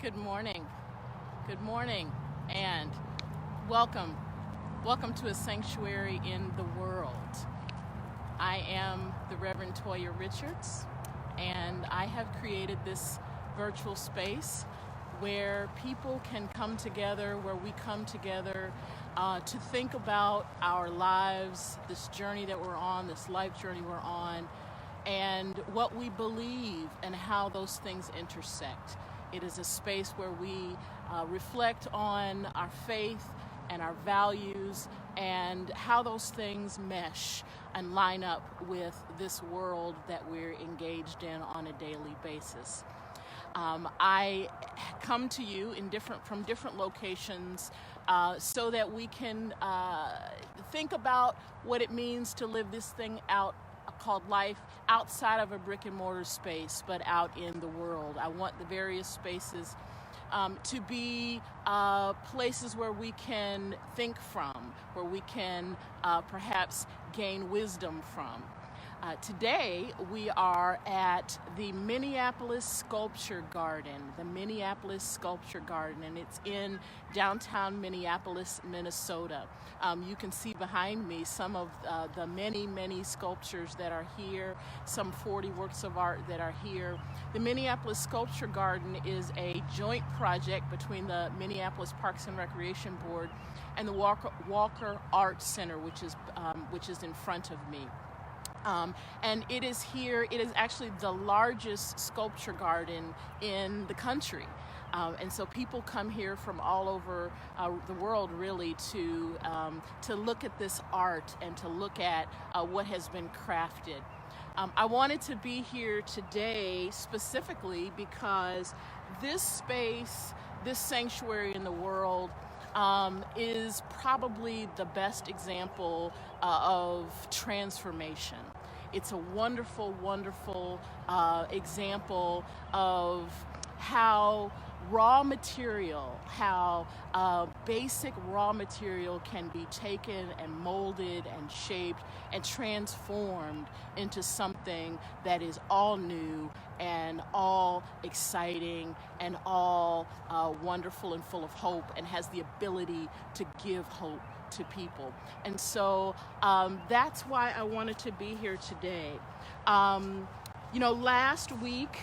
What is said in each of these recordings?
Good morning. Good morning, and welcome. Welcome to a sanctuary in the world. I am the Reverend Toya Richards, and I have created this virtual space where people can come together, where we come together to think about our lives, this journey that we're on, this life journey we're on, and what we believe and how those things intersect. It is a space where we reflect on our faith and our values and how those things mesh and line up with this world that we're engaged in on a daily basis. I come to you from different locations so that we can think about what it means to live this thing out called life outside of a brick and mortar space, but out in the world. I want the various spaces to be places where we can think from, where we can perhaps gain wisdom from. Today we are at the Minneapolis Sculpture Garden, and it's in downtown Minneapolis, Minnesota. You can see behind me some of the many sculptures that are here, some 40 works of art that are here. The Minneapolis Sculpture Garden is a joint project between the Minneapolis Parks and Recreation Board and the Walker Art Center, which is in front of me. And it is actually the largest sculpture garden in the country. And so people come here from all over the world really to look at this art and to look at what has been crafted. I wanted to be here today specifically because this space, this sanctuary in the world, is probably the best example of transformation. It's a wonderful example of how basic raw material can be taken and molded and shaped and transformed into something that is all new and all exciting and all wonderful and full of hope and has the ability to give hope to people. And so that's why I wanted to be here today. Last week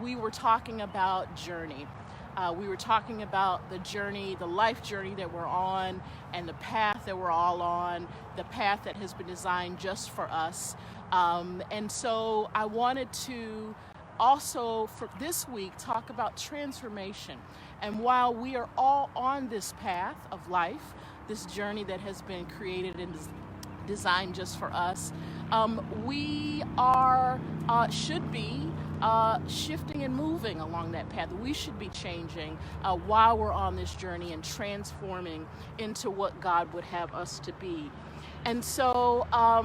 we were talking about journey. We were talking about the journey, the life journey that we're on, and the path that we're all on, the path that has been designed just for us. And so I wanted to also, for this week, talk about transformation. And while we are all on this path of life, this journey that has been created and designed just for us, we should be shifting and moving along that path. We should be changing while we're on this journey and transforming into what God would have us to be. And so, I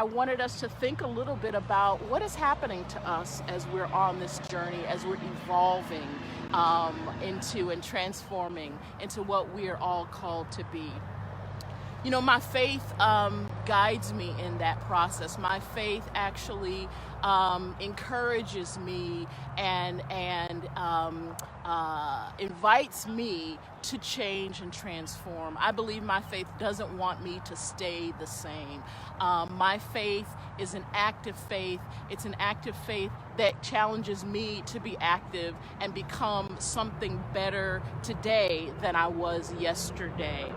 wanted us to think a little bit about what is happening to us as we're on this journey, as we're evolving into and transforming into what we are all called to be. My faith guides me in that process. My faith actually encourages me and invites me to change and transform. I believe my faith doesn't want me to stay the same. My faith is an active faith. It's an active faith that challenges me to be active and become something better today than I was yesterday.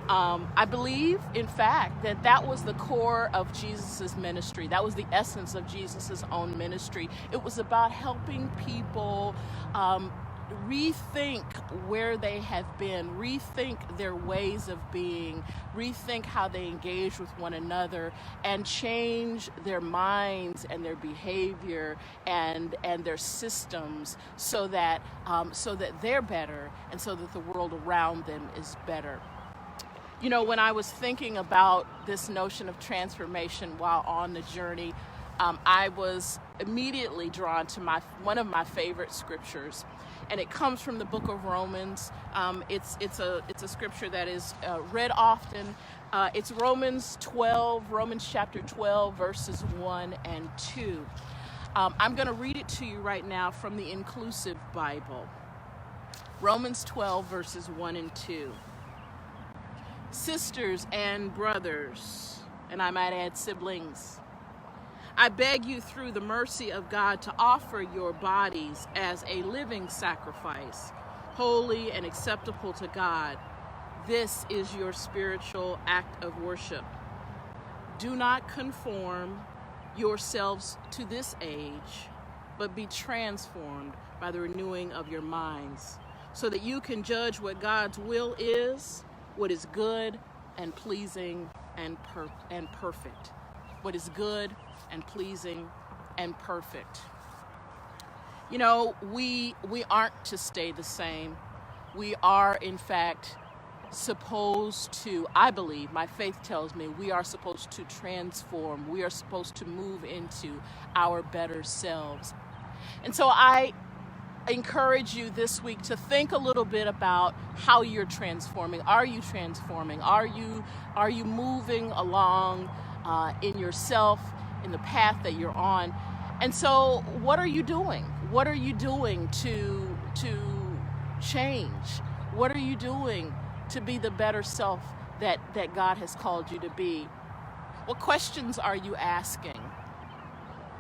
I believe, in fact, that was the core of Jesus's ministry. That was the essence of Jesus's own ministry. It was about helping people rethink where they have been, rethink their ways of being, rethink how they engage with one another, and change their minds and their behavior and their systems so that they're better and so that the world around them is better. When I was thinking about this notion of transformation while on the journey, I was immediately drawn to one of my favorite scriptures, and it comes from the book of Romans. It's a scripture that is read often. It's Romans chapter 12, verses 1 and 2. I'm going to read it to you right now from the Inclusive Bible. Romans 12, verses 1 and 2. Sisters and brothers, and I might add siblings, I beg you through the mercy of God to offer your bodies as a living sacrifice, holy and acceptable to God. This is your spiritual act of worship. Do not conform yourselves to this age, but be transformed by the renewing of your minds, so that you can judge what God's will is, what is good and pleasing and perfect. What is good and pleasing and perfect. You know, we aren't to stay the same. We are, in fact, supposed to, I believe, my faith tells me, we are supposed to transform. We are supposed to move into our better selves. And so I encourage you this week to think a little bit about how you're transforming. Are you transforming? Are you moving along in yourself, in the path that you're on? And so what are you doing? What are you doing to change? What are you doing to be the better self that God has called you to be? What questions are you asking?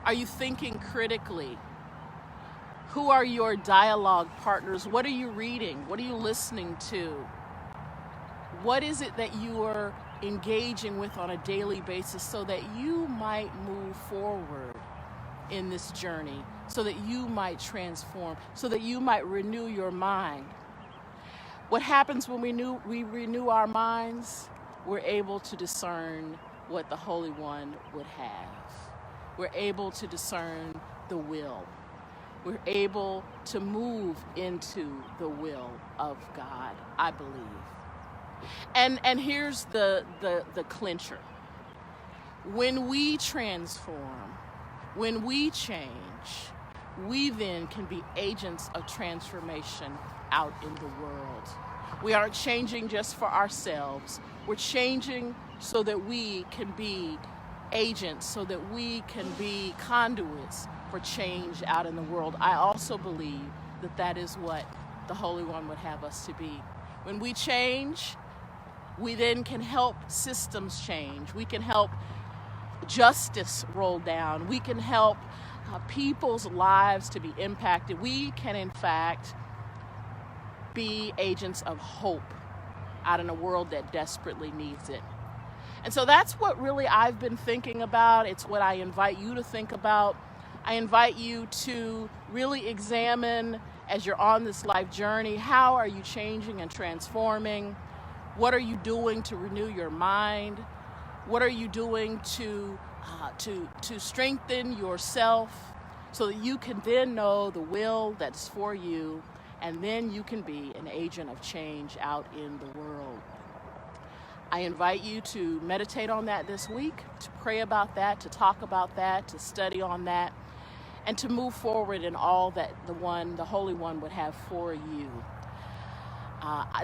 Are you thinking critically? Who are your dialogue partners? What are you reading? What are you listening to? What is it that you are engaging with on a daily basis so that you might move forward in this journey, so that you might transform, so that you might renew your mind? What happens when we renew our minds? We're able to discern what the Holy One would have. We're able to discern the will. We're able to move into the will of God, I believe. And here's the clincher. When we transform, when we change, we then can be agents of transformation out in the world. We aren't changing just for ourselves. We're changing so that we can be agents, so that we can be conduits for change out in the world. I also believe that that is what the Holy One would have us to be. When we change, we then can help systems change. We can help justice roll down. We can help people's lives to be impacted. We can, in fact, be agents of hope out in a world that desperately needs it. And so that's what really I've been thinking about. It's what I invite you to think about. I invite you to really examine, as you're on this life journey, how are you changing and transforming? What are you doing to renew your mind? What are you doing to strengthen yourself so that you can then know the will that's for you, and then you can be an agent of change out in the world? I invite you to meditate on that this week, to pray about that, to talk about that, to study on that, and to move forward in all that the Holy One would have for you.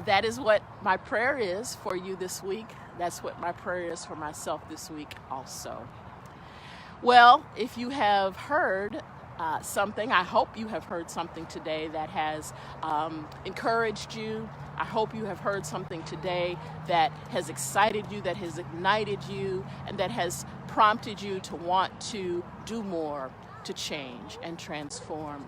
That is what my prayer is for you this week. That's what my prayer is for myself this week also. Well, if you have heard something, I hope you have heard something today that has encouraged you. I hope you have heard something today that has excited you, that has ignited you, and that has prompted you to want to do more, to change and transform.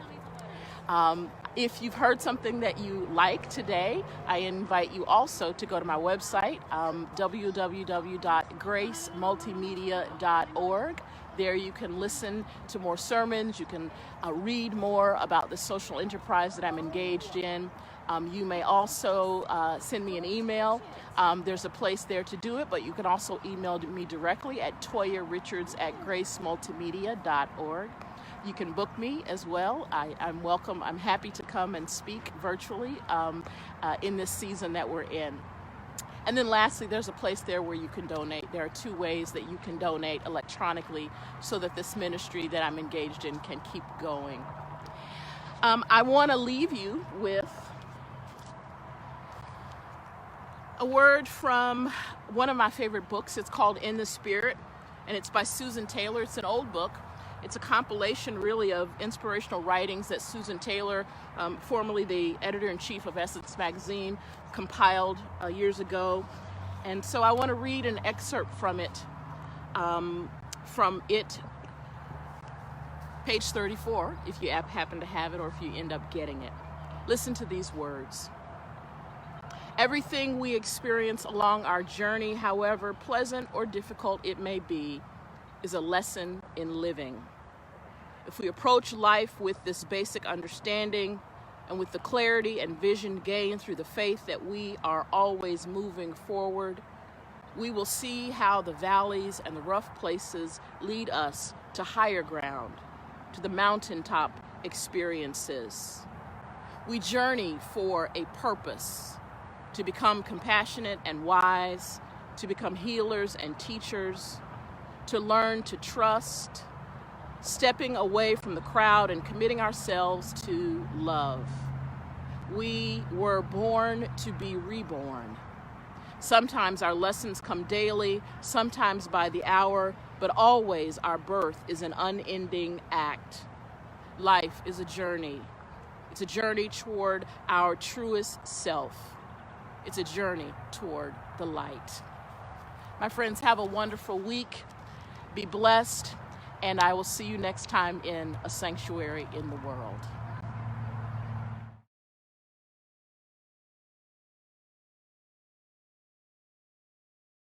If you've heard something that you like today, I invite you also to go to my website, www.gracemultimedia.org. There you can listen to more sermons. You can read more about the social enterprise that I'm engaged in. You may also send me an email. There's a place there to do it, but you can also email me directly at toyarichards@gracemultimedia.org. You can book me as well. I'm welcome. I'm happy to come and speak virtually in this season that we're in. And then lastly, there's a place there where you can donate. There are 2 ways that you can donate electronically so that this ministry that I'm engaged in can keep going. I want to leave you with a word from one of my favorite books. It's called In the Spirit, and it's by Susan Taylor. It's an old book. It's a compilation really of inspirational writings that Susan Taylor, formerly the editor-in-chief of Essence magazine, compiled years ago. And so I want to read an excerpt from it, page 34, if you happen to have it or if you end up getting it. Listen to these words. Everything we experience along our journey, however pleasant or difficult it may be, is a lesson in living. If we approach life with this basic understanding and with the clarity and vision gained through the faith that we are always moving forward, we will see how the valleys and the rough places lead us to higher ground, to the mountaintop experiences. We journey for a purpose, to become compassionate and wise, to become healers and teachers, to learn to trust, stepping away from the crowd and committing ourselves to love. We were born to be reborn. Sometimes our lessons come daily, sometimes by the hour, but always our birth is an unending act. Life is a journey. It's a journey toward our truest self. It's a journey toward the light. My friends, have a wonderful week. Be blessed, and I will see you next time in A Sanctuary in the World.